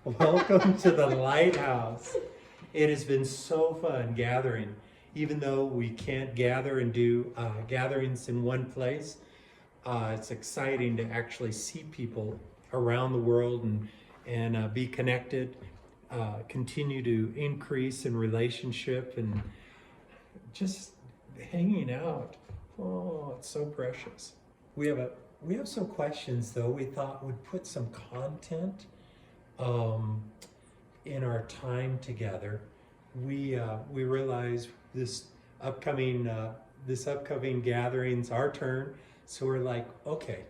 Welcome to the Lighthouse. It has been so fun gathering. Even though we can't gather and do gatherings in one place, it's exciting to actually see people around the world and be connected, continue to increase in relationship and just hanging out. Oh, it's so precious. We have some questions though. We thought we'd put some content in our time together. We realize this upcoming gathering's our turn, so we're like, okay,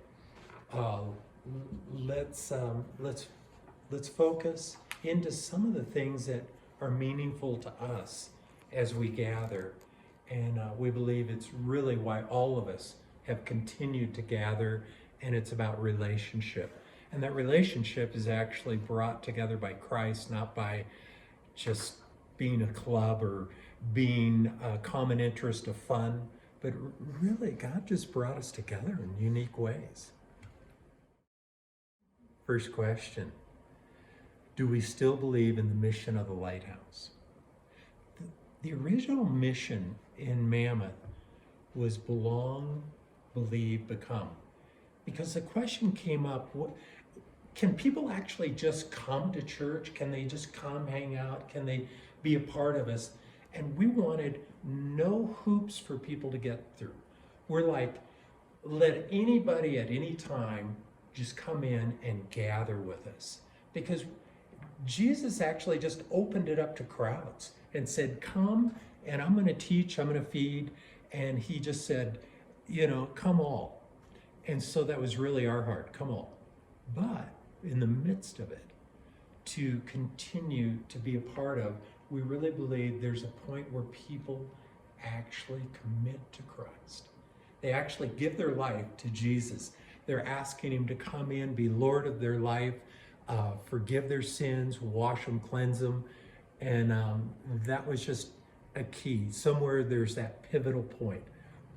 let's focus into some of the things that are meaningful to us as we gather, and we believe it's really why all of us have continued to gather, and it's about relationship. And that relationship is actually brought together by Christ, not by just being a club or being a common interest of fun, but really God just brought us together in unique ways. First question, do we still believe in the mission of the Lighthouse? The original mission in Mammoth was belong, believe, become. Because the question came up, can people actually just come to church? Can they just come hang out? Can they be a part of us? And we wanted no hoops for people to get through. We're like, let anybody at any time just come in and gather with us. Because Jesus actually just opened it up to crowds and said, come and I'm going to teach, I'm going to feed. And he just said, come all. And so that was really our heart, come all. But in the midst of it, to continue to be a part of, we really believe there's a point where people actually commit to Christ. They actually give their life to Jesus. They're asking him to come in, be Lord of their life, forgive their sins, wash them, cleanse them. And that was just a key. Somewhere there's that pivotal point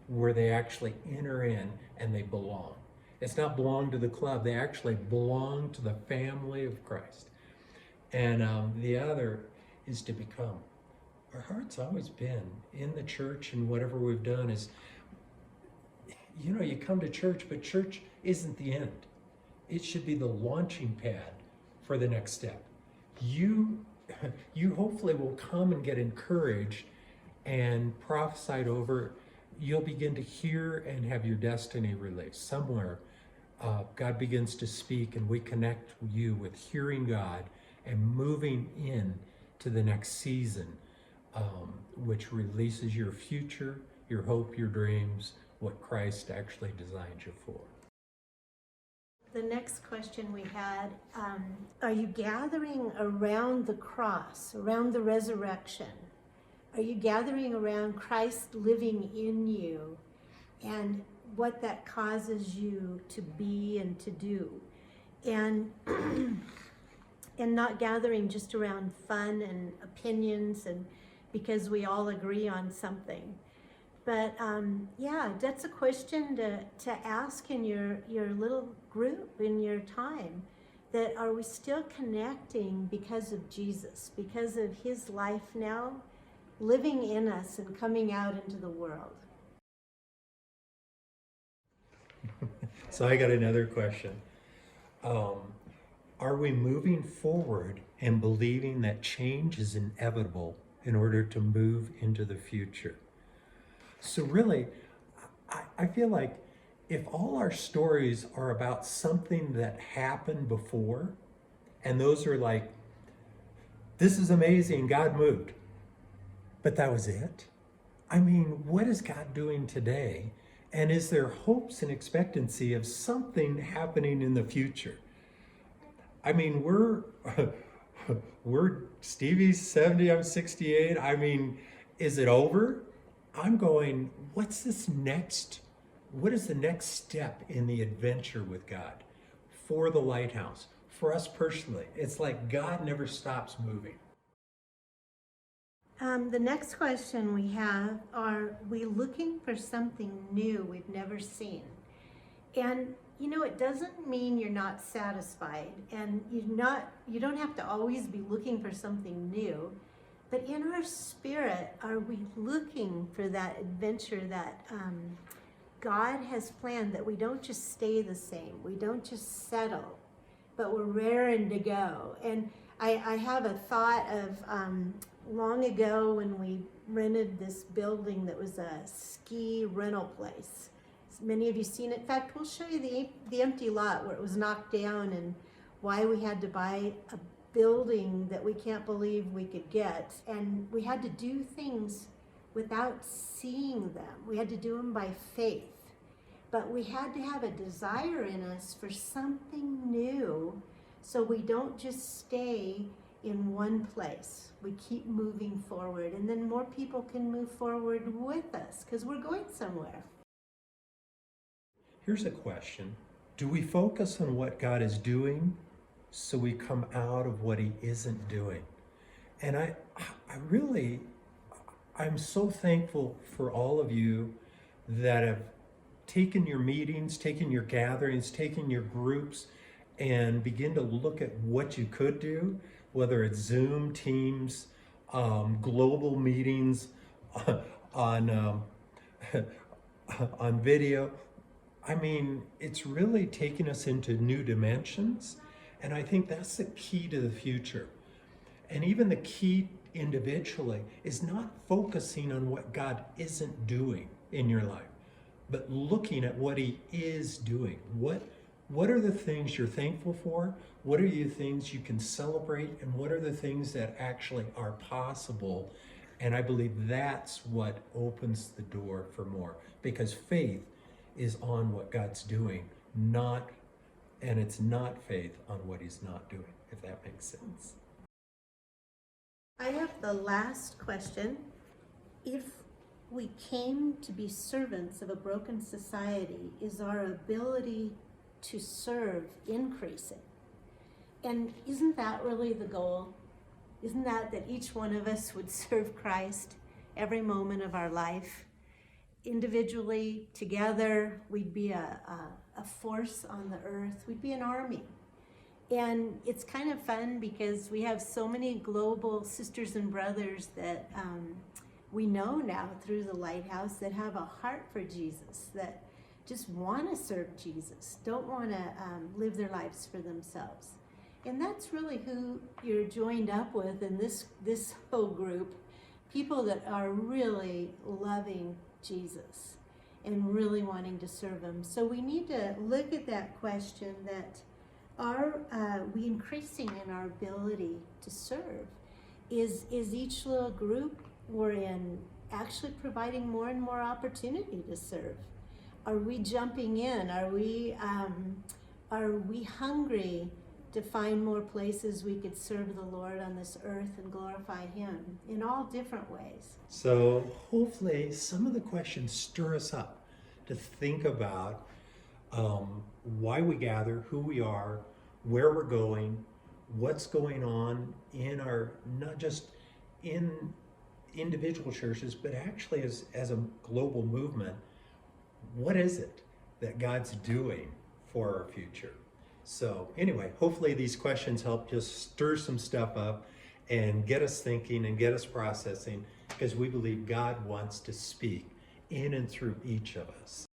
where they actually enter in and they belong. It's not belong to the club, they actually belong to the family of Christ. And the other is to become. Our heart's always been in the church, and whatever we've done is, you come to church, but church isn't the end. It should be the launching pad for the next step. You hopefully will come and get encouraged and prophesied over. You'll begin to hear and have your destiny released. Somewhere, God begins to speak, and we connect you with hearing God and moving in to the next season, which releases your future, your hope, your dreams, what Christ actually designed you for. The next question we had, are you gathering around the cross, around the resurrection? Are you gathering around Christ living in you and what that causes you to be and to do? And not gathering just around fun and opinions and because we all agree on something. But that's a question to ask in your little group, in your time, that are we still connecting because of Jesus, because of his life now, living in us and coming out into the world? So I got another question. Are we moving forward and believing that change is inevitable in order to move into the future? So really, I feel like if all our stories are about something that happened before, and those are like, this is amazing, God moved, but that was it? I mean, what is God doing today? And is there hopes and expectancy of something happening in the future? I mean, we're Stevie's 70, I'm 68. I mean, is it over? I'm going, what is the next step in the adventure with God for the Lighthouse, for us personally? It's like God never stops moving. The next question we have, are we looking for something new we've never seen? And it doesn't mean you're not satisfied, and you don't have to always be looking for something new. But in our spirit, are we looking for that adventure that God has planned, that we don't just stay the same, we don't just settle, but we're raring to go? And I have a thought of long ago when we rented this building that was a ski rental place. Many of you seen it. In fact, we'll show you the empty lot where it was knocked down and why we had to buy a building that we can't believe we could get. And we had to do things without seeing them. We had to do them by faith. But we had to have a desire in us for something new, so we don't just stay in one place. We keep moving forward, and then more people can move forward with us because we're going somewhere. Here's a question. Do we focus on what God is doing so we come out of what he isn't doing? And I'm so thankful for all of you that have taken your meetings, taken your gatherings, taken your groups, and begin to look at what you could do, whether it's Zoom, Teams, global meetings on video. I mean, it's really taking us into new dimensions, and I think that's the key to the future. And even the key individually is not focusing on what God isn't doing in your life, but looking at what he is doing. What are the things you're thankful for? What are the things you can celebrate? And what are the things that actually are possible? And I believe that's what opens the door for more, because faith is on what God's doing, and it's not faith on what he's not doing, if that makes sense. I have the last question. If we came to be servants of a broken society, is our ability to serve increasing? And isn't that really the goal? Isn't that each one of us would serve Christ every moment of our life? Individually, together, we'd be a force on the earth. We'd be an army. And it's kind of fun because we have so many global sisters and brothers that we know now through the Lighthouse that have a heart for Jesus, that just want to serve Jesus, don't want to live their lives for themselves. And that's really who you're joined up with in this whole group, people that are really loving Jesus and really wanting to serve him. So we need to look at that question, that are we increasing in our ability to serve? Is each little group we're in actually providing more and more opportunity to serve? Are we jumping in? Are we hungry to find more places we could serve the Lord on this earth and glorify him in all different ways? So hopefully some of the questions stir us up to think about why we gather, who we are, where we're going, what's going on in our, not just in individual churches, but actually as a global movement. What is it that God's doing for our future? So anyway, hopefully these questions help just stir some stuff up and get us thinking and get us processing, because we believe God wants to speak in and through each of us.